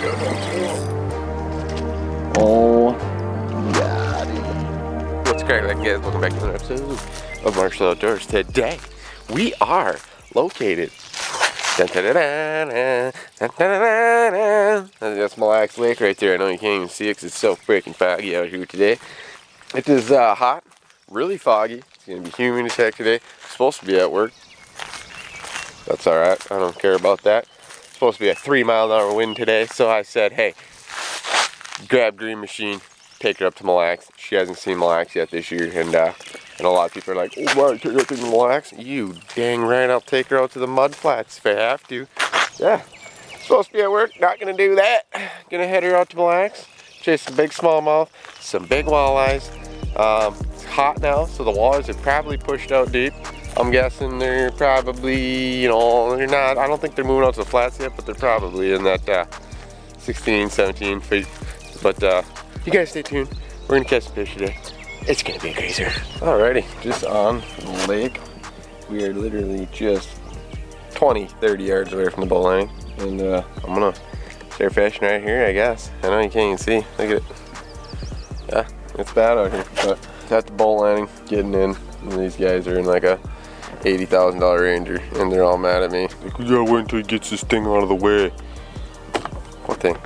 good one too. Oh, yeah, dude. What's cracking, guys? Welcome back to another episode of Marshall Outdoors. Today, we are located. That's Mille LACS Lake right there. I know you can't even see it because it's so freaking foggy out here today. It is hot, really foggy. It's going to be humid as heck today. It's supposed to be at work. That's alright. I don't care about that. It's supposed to be a 3-mile-an-hour wind today. So I said, hey, grab Green Machine, take her up to Mille LACS. She hasn't seen Mille LACS yet this year. And a lot of people are like, oh, why take her up to Mille LACS? You dang right, I'll take her out to the mud flats if I have to. Yeah. Supposed to be at work. Not going to do that. Going to head her out to Mille LACS. Chase some big smallmouth, some big walleyes. It's hot now, so the walleyes are probably pushed out deep. I'm guessing they're probably, you know, they're not, I don't think they're moving out to the flats yet, but they're probably in that 16, 17 feet. But you guys stay tuned. We're gonna catch some fish today. It's gonna be a crazer. Alrighty, just on the lake. We are literally just 20, 30 yards away from the boat landing. And I'm gonna start fishing right here, I guess. I know you can't even see. Look at it. Yeah, it's bad out here. But at the boat landing, getting in. And these guys are in like a $80,000 Ranger, and they're all mad at me. Like, we gotta wait until he gets this thing out of the way. What thing?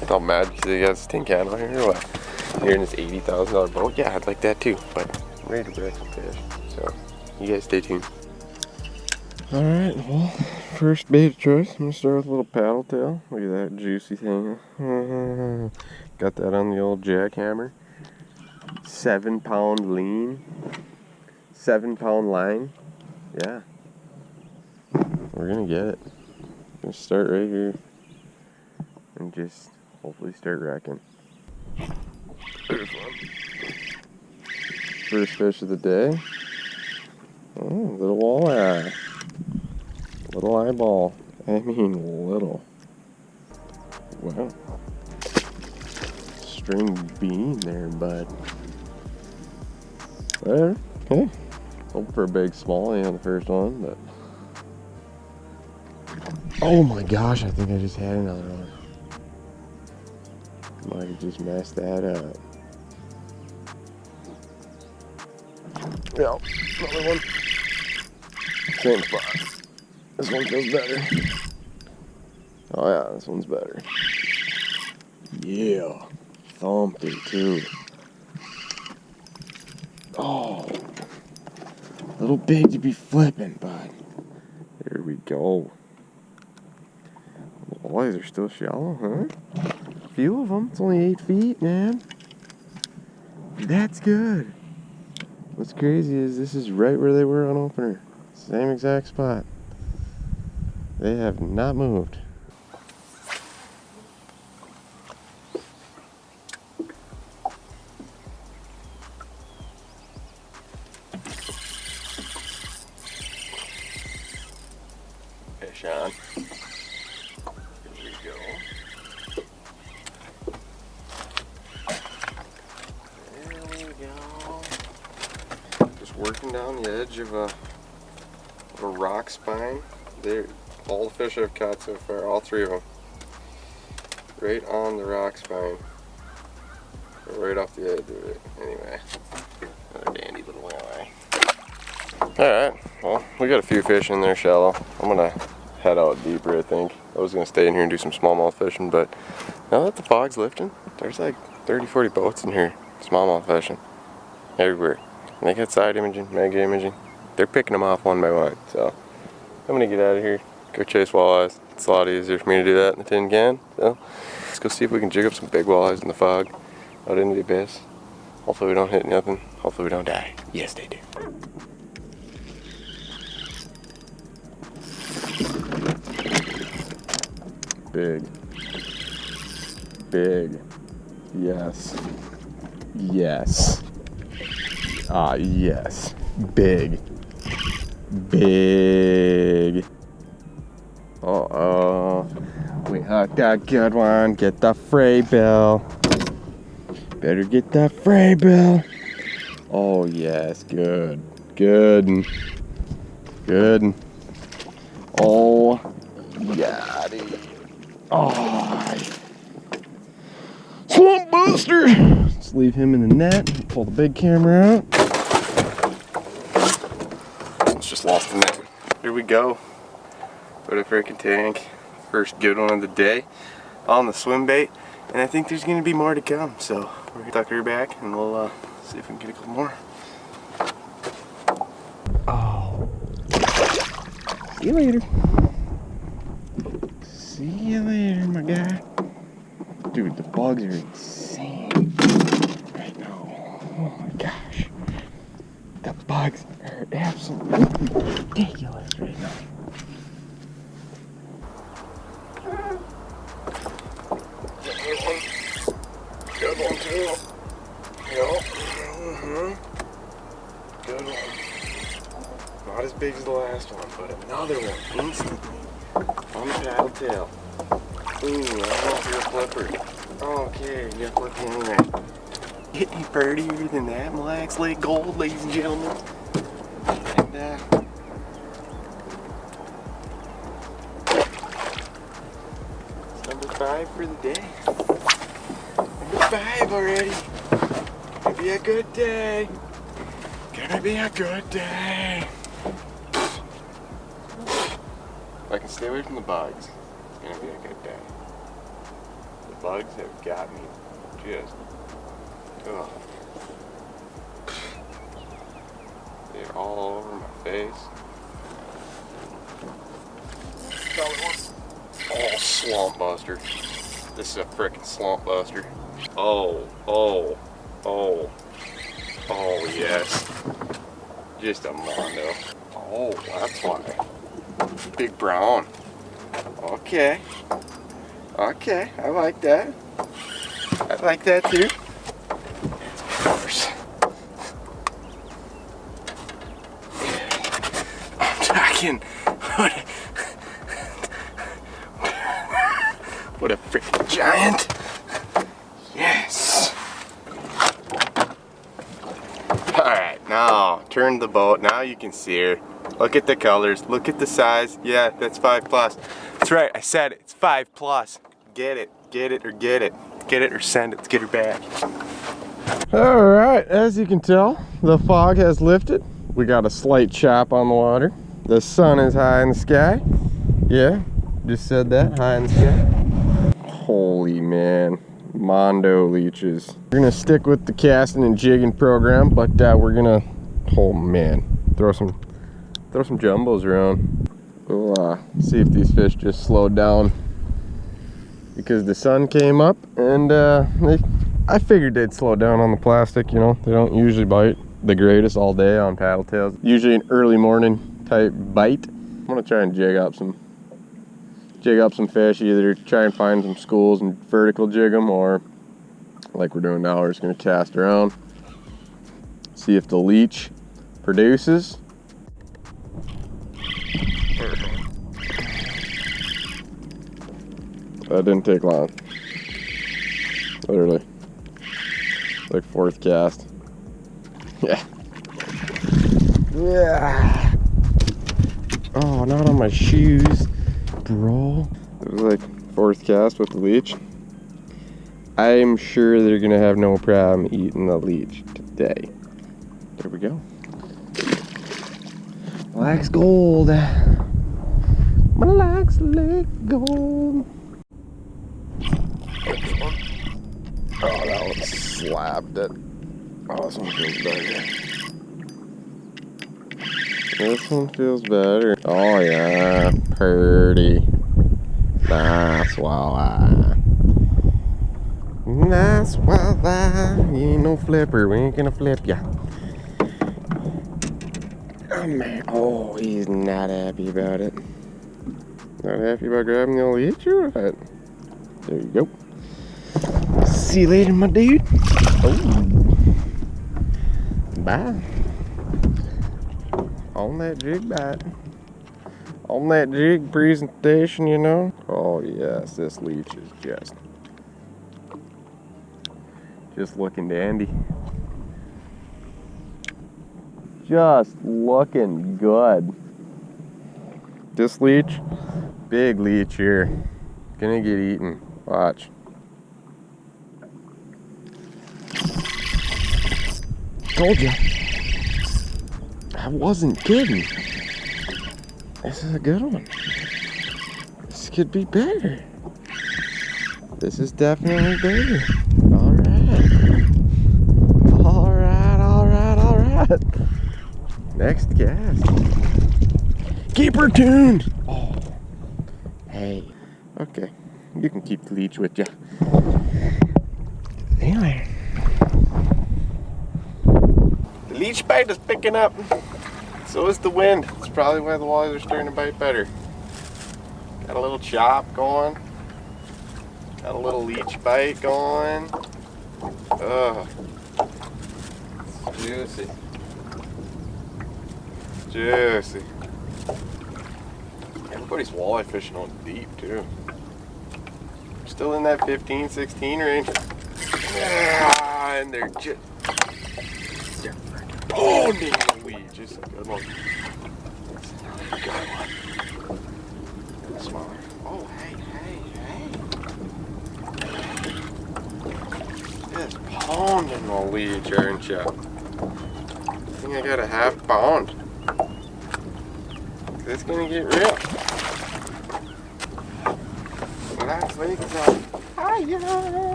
They're all mad because they got this tin can out here or what? You're in this $80,000 boat? Yeah, I'd like that too, but I'm ready to break some fish. So, you guys stay tuned. Alright, well, first bait choice. I'm gonna start with a little paddle tail. Look at that juicy thing. Got that on the old jackhammer. 7-pound lean. 7-pound line. Yeah. We're gonna get it. Gonna start right here. And just hopefully start wrecking. There's one. First fish of the day. Oh, little walleye. Little eyeball. I mean little. Wow. String bean there, bud. There. Okay. Hope for a big smallie on the first one, but. Oh my gosh, I think I just had another one. Might have just messed that up. Yeah, another one. Same spot. This one feels better. Oh yeah, this one's better. Yeah. Thumped it too. Oh. A little big to be flipping, bud. There we go. The walleyes are still shallow, huh? A few of them. It's only 8 feet, man. That's good. What's crazy is this is right where they were on opener. Same exact spot. They have not moved. Fish on. Here we go. There we go. Just working down the edge of a rock spine. There, all the fish I've caught so far, all 3 of them, right on the rock spine, right off the edge of it. Anyway, another dandy little walleye. Alright, well, we got a few fish in there shallow. I'm gonna head out deeper, I think. I was gonna stay in here and do some smallmouth fishing, but now that the fog's lifting, there's like 30-40 boats in here, smallmouth fishing, everywhere. And they got side imaging, mega imaging. They're picking them off one by one, so I'm gonna get out of here, go chase walleyes. It's a lot easier for me to do that in the tin can, so let's go see if we can jig up some big walleyes in the fog out into the abyss. Hopefully we don't hit nothing, hopefully we don't die. Yes, they do. Big. Big. Yes. Yes. Ah, yes. Big. Big. Uh-oh. We hooked a good one. Get the fray bill. Better get that fray bill. Oh, yes. Good. Good. Good. Oh, yeah, dude. Oh, swamp buster. Let's leave him in the net. Pull the big camera out. It's just lost the net. Here we go. What a freaking tank. First good one of the day on the swim bait. And I think there's going to be more to come. So we're going to tuck her back and we'll see if we can get a couple more. Oh. See you later. See you later, my guy. Dude, the bugs are insane right now. Oh my gosh. The bugs are absolutely ridiculous right now. Good one too. Yep. Good one. Not as big as the last one, but another one instantly on the paddle tail. Ooh, I don't know if you're a flipper. Okay, you're flipping anyway. Get any prettier than that, Mille LACS gold, ladies and gentlemen. And it's number 5 for the day. Number 5 already. Gonna be a good day. Gonna be a good day. If I can stay away from the bugs, it's gonna be a good day. The bugs have got me just, ugh. They're all over my face. Oh, swamp buster. This is a frickin' swamp buster. Oh, oh, oh, oh yes. Just a mondo. Oh, that's why. Big brown. Okay. Okay, I like that. I like that too. Of course. I'm talking. What a freaking giant. Yes. Alright, now turn the boat. Now you can see her. Look at the colors. Look at the size. Yeah, that's 5+. That's right, I said it. It's 5+. Get it. Get it or get it. Get it or send it. Let's get her back. Alright, as you can tell, the fog has lifted. We got a slight chop on the water. The sun is high in the sky. Yeah, just said that. High in the sky. Holy man. Mondo leeches. We're gonna stick with the casting and jigging program, but we're gonna, oh man, throw some jumbos around. We'll see if these fish just slowed down because the sun came up, and I figured they'd slow down on the plastic. You know, they don't usually bite the greatest all day on paddle tails. Usually an early morning type bite. I'm gonna try and jig up some fish, either try and find some schools and vertical jig them, or like we're doing now, we're just gonna cast around, see if the leech produces. That didn't take long. Literally. Like 4th cast. Yeah. Yeah. Oh, not on my shoes, bro. It was like 4th cast with the leech. I'm sure they're gonna have no problem eating the leech today. There we go. LACS gold. My LACS leg gold. Oh, that one slapped it. Oh, this one feels better. This one feels better. Oh yeah, pretty. Nice walleye. Nice walleye. You ain't no flipper. We ain't gonna flip ya. Oh man. Oh, he's not happy about it. Not happy about grabbing the old leech or what? There you go. See you later, my dude. Oh. Bye. On that jig bite. On that jig presentation, you know. Oh yes, this leech is just looking dandy. Just looking good. This leech, big leech here. Gonna get eaten. Watch. Told you. I wasn't kidding. This is a good one. This could be better. This is definitely bigger. Alright. Alright. Next cast. Keep her tuned. Oh. Hey. Okay. You can keep the leech with you. Anyway. The leech bite is picking up. So is the wind. It's probably why the walleyes are starting to bite better. Got a little chop going. Got a little leech bite going. Ugh. It's juicy. Juicy. Everybody's walleye fishing on deep too. Still in that 15, 16 range. Yeah, and they're just pounding the lead. Just a good one. That's another good one. Smaller. Oh, hey. Just pounding the leech, aren't you? I think I got a half pound. It's gonna get real. Last week is on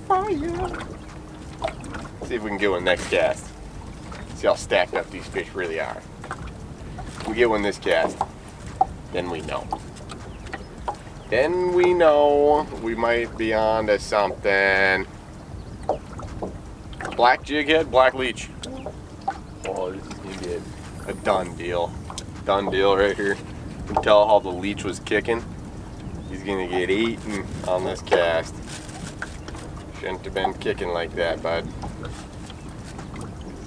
fire. See if we can get one next cast. See how stacked up these fish really are. If we get one this cast, then we know. Then we know we might be on to something. Black jig head, black leech. Oh, this is gonna be a done deal. Done deal right here. You can tell how the leech was kicking. He's gonna get eaten on this cast. Shouldn't have been kicking like that, bud.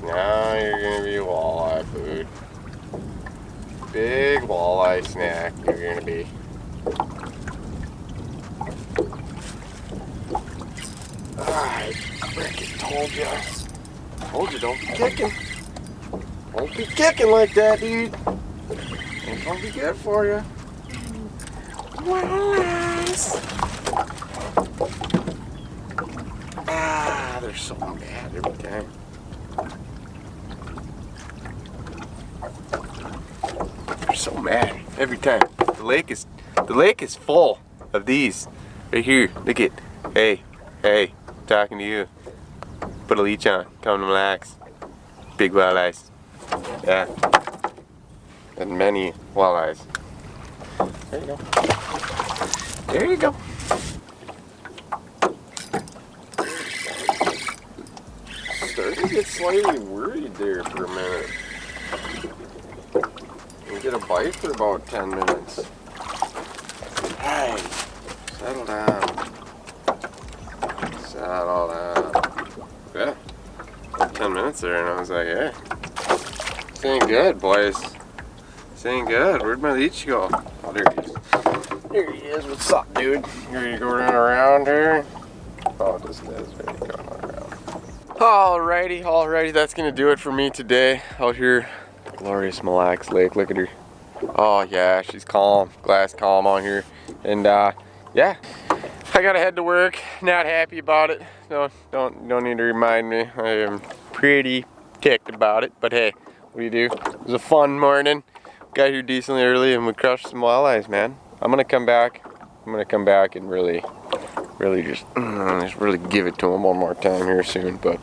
Now you're gonna be walleye food. Big walleye snack you're gonna be. I frickin' told ya. Told you, don't be kicking. Don't be kicking like that, dude. Ain't gonna be good for you. Walleyes. Ah, they're so mad every time. They're so mad every time. The lake is full of these. Right here. Look at. Hey, talking to you. Put a leech on. Come to LACS. Big walleyes. Yeah. And many walleyes. There you go. There you go. Starting to get slightly worried there for a minute. We get a bite for about 10 minutes. Hey, settle down. Settle down. Yeah, about 10 minutes there, and I was like, hey, this ain't good, boys. This ain't good. Where'd my leech go? Oh, there he is. There he is. What's up, dude? You ready to go run around here? Oh, this guy's ready to go run around. Alrighty. That's gonna do it for me today out here. Glorious Mille Lacs Lake. Look at her. Oh yeah, she's calm. Glass calm on here. And yeah, I gotta head to work. Not happy about it. No, don't need to remind me. I am pretty ticked about it. But hey, what do you do? It was a fun morning. Got here decently early and we crushed some walleyes, man. I'm gonna come back and really just really give it to them one more time here soon. But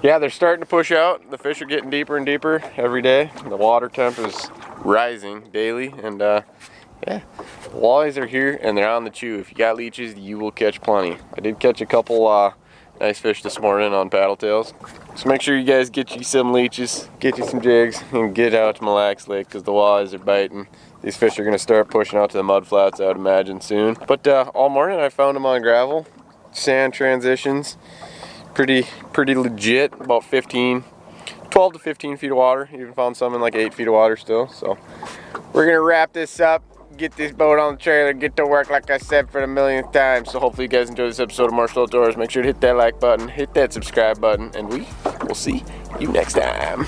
yeah, they're starting to push out. The fish are getting deeper and deeper every day. The water temp is rising daily, and yeah, walleyes are here and they're on the chew. If you got leeches, you will catch plenty. I did catch a couple nice fish this morning on paddle tails. So make sure you guys get you some leeches, get you some jigs, and get out to Mille Lacs Lake because the walleyes are biting. These fish are going to start pushing out to the mud flats, I would imagine, soon. But all morning I found them on gravel, sand transitions. Pretty legit, about 12 to 15 feet of water. Even found some in like 8 feet of water still. So we're gonna wrap this up, get this boat on the trailer, get to work like I said for the millionth time. So hopefully you guys enjoyed this episode of Marshall Outdoors. Make sure to hit that like button, hit that subscribe button, and we will see you next time.